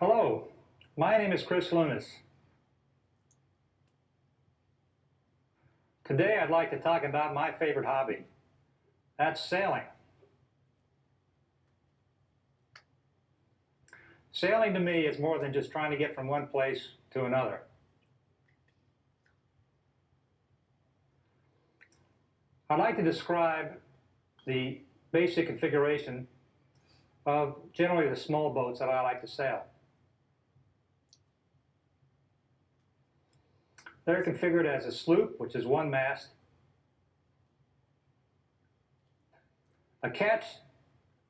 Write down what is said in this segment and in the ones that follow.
Hello, my name is Chris Lunas. Today I'd like to talk about my favorite hobby. That's sailing. Sailing to me is more than just trying to get from one place to another. I'd like to describe the basic configuration of generally the small boats that I like to sail. They're configured as a sloop, which is one mast, a ketch,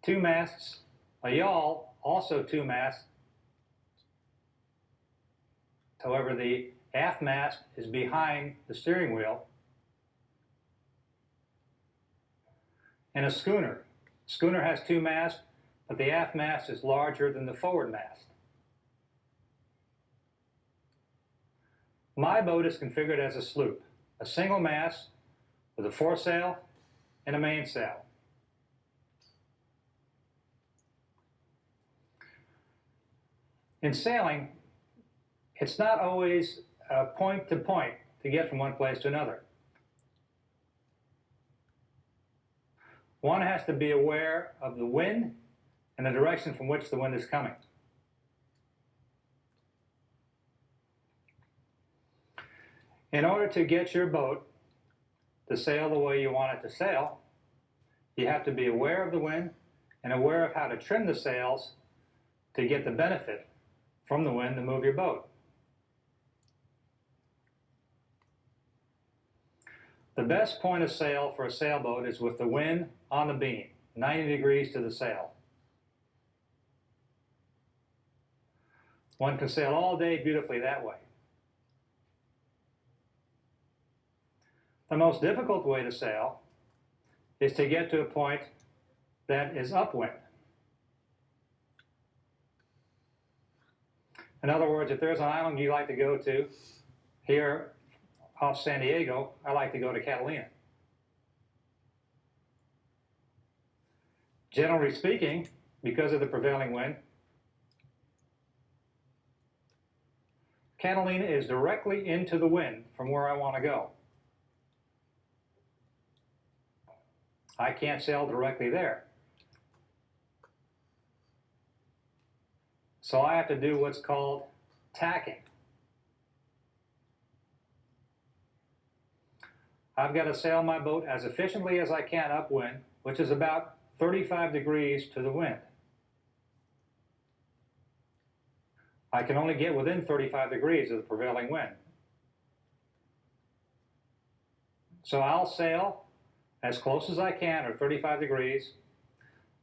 two masts, a yawl, also two masts. However, the aft mast is behind the steering wheel, and a schooner. Schooner has two masts, but the aft mast is larger than the forward mast. My boat is configured as a sloop, a single mast with a foresail and a mainsail. In sailing, it's not always point to point to get from one place to another. One has to be aware of the wind and the direction from which the wind is coming. In order to get your boat to sail the way you want it to sail, you have to be aware of the wind and aware of how to trim the sails to get the benefit from the wind to move your boat. The best point of sail for a sailboat is with the wind on the beam, 90 degrees to the sail. One can sail all day beautifully that way. The most difficult way to sail is to get to a point that is upwind. In other words, if there's an island you like to go to, here off San Diego, I like to go to Catalina. Generally speaking, because of the prevailing wind, Catalina is directly into the wind from where I want to go. I can't sail directly there. So I have to do what's called tacking. I've got to sail my boat as efficiently as I can upwind, which is about 35 degrees to the wind. I can only get within 35 degrees of the prevailing wind. So I'll sail as close as I can, or 35 degrees,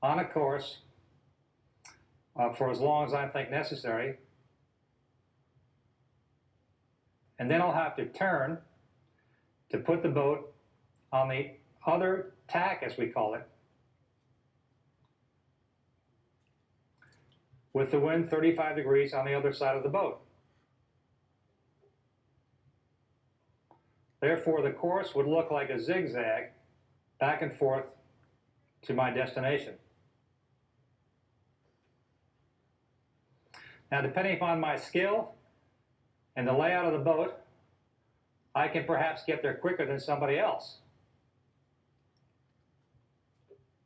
on a course for as long as I think necessary. And then I'll have to turn to put the boat on the other tack, as we call it, with the wind 35 degrees on the other side of the boat. Therefore, the course would look like a zigzag back and forth to my destination. Now, depending upon my skill and the layout of the boat, I can perhaps get there quicker than somebody else.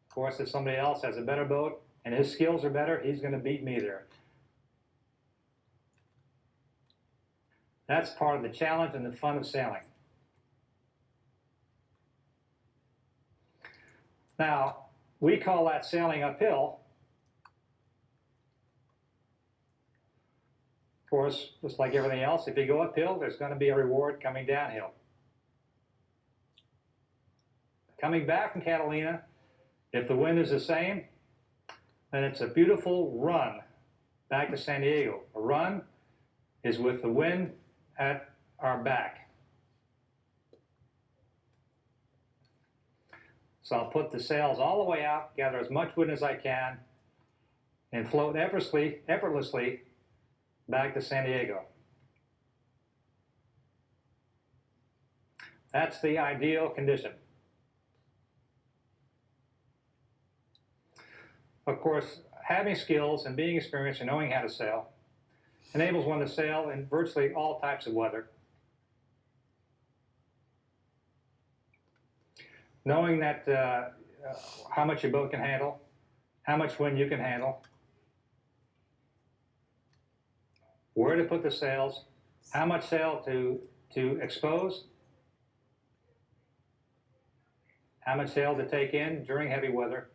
Of course, if somebody else has a better boat and his skills are better, he's going to beat me there. That's part of the challenge and the fun of sailing. Now, we call that sailing uphill. Of course, just like everything else, if you go uphill, there's going to be a reward coming downhill. Coming back from Catalina, if the wind is the same, then it's a beautiful run back to San Diego. A run is with the wind at our back. So I'll put the sails all the way out, gather as much wind as I can, and float effortlessly back to San Diego. That's the ideal condition. Of course, having skills and being experienced and knowing how to sail enables one to sail in virtually all types of weather. Knowing that how much your boat can handle, how much wind you can handle, where to put the sails, how much sail to expose, how much sail to take in during heavy weather,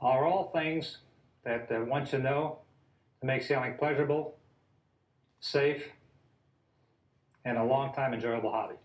are all things that one should know to make sailing pleasurable, safe, and a long time enjoyable hobby.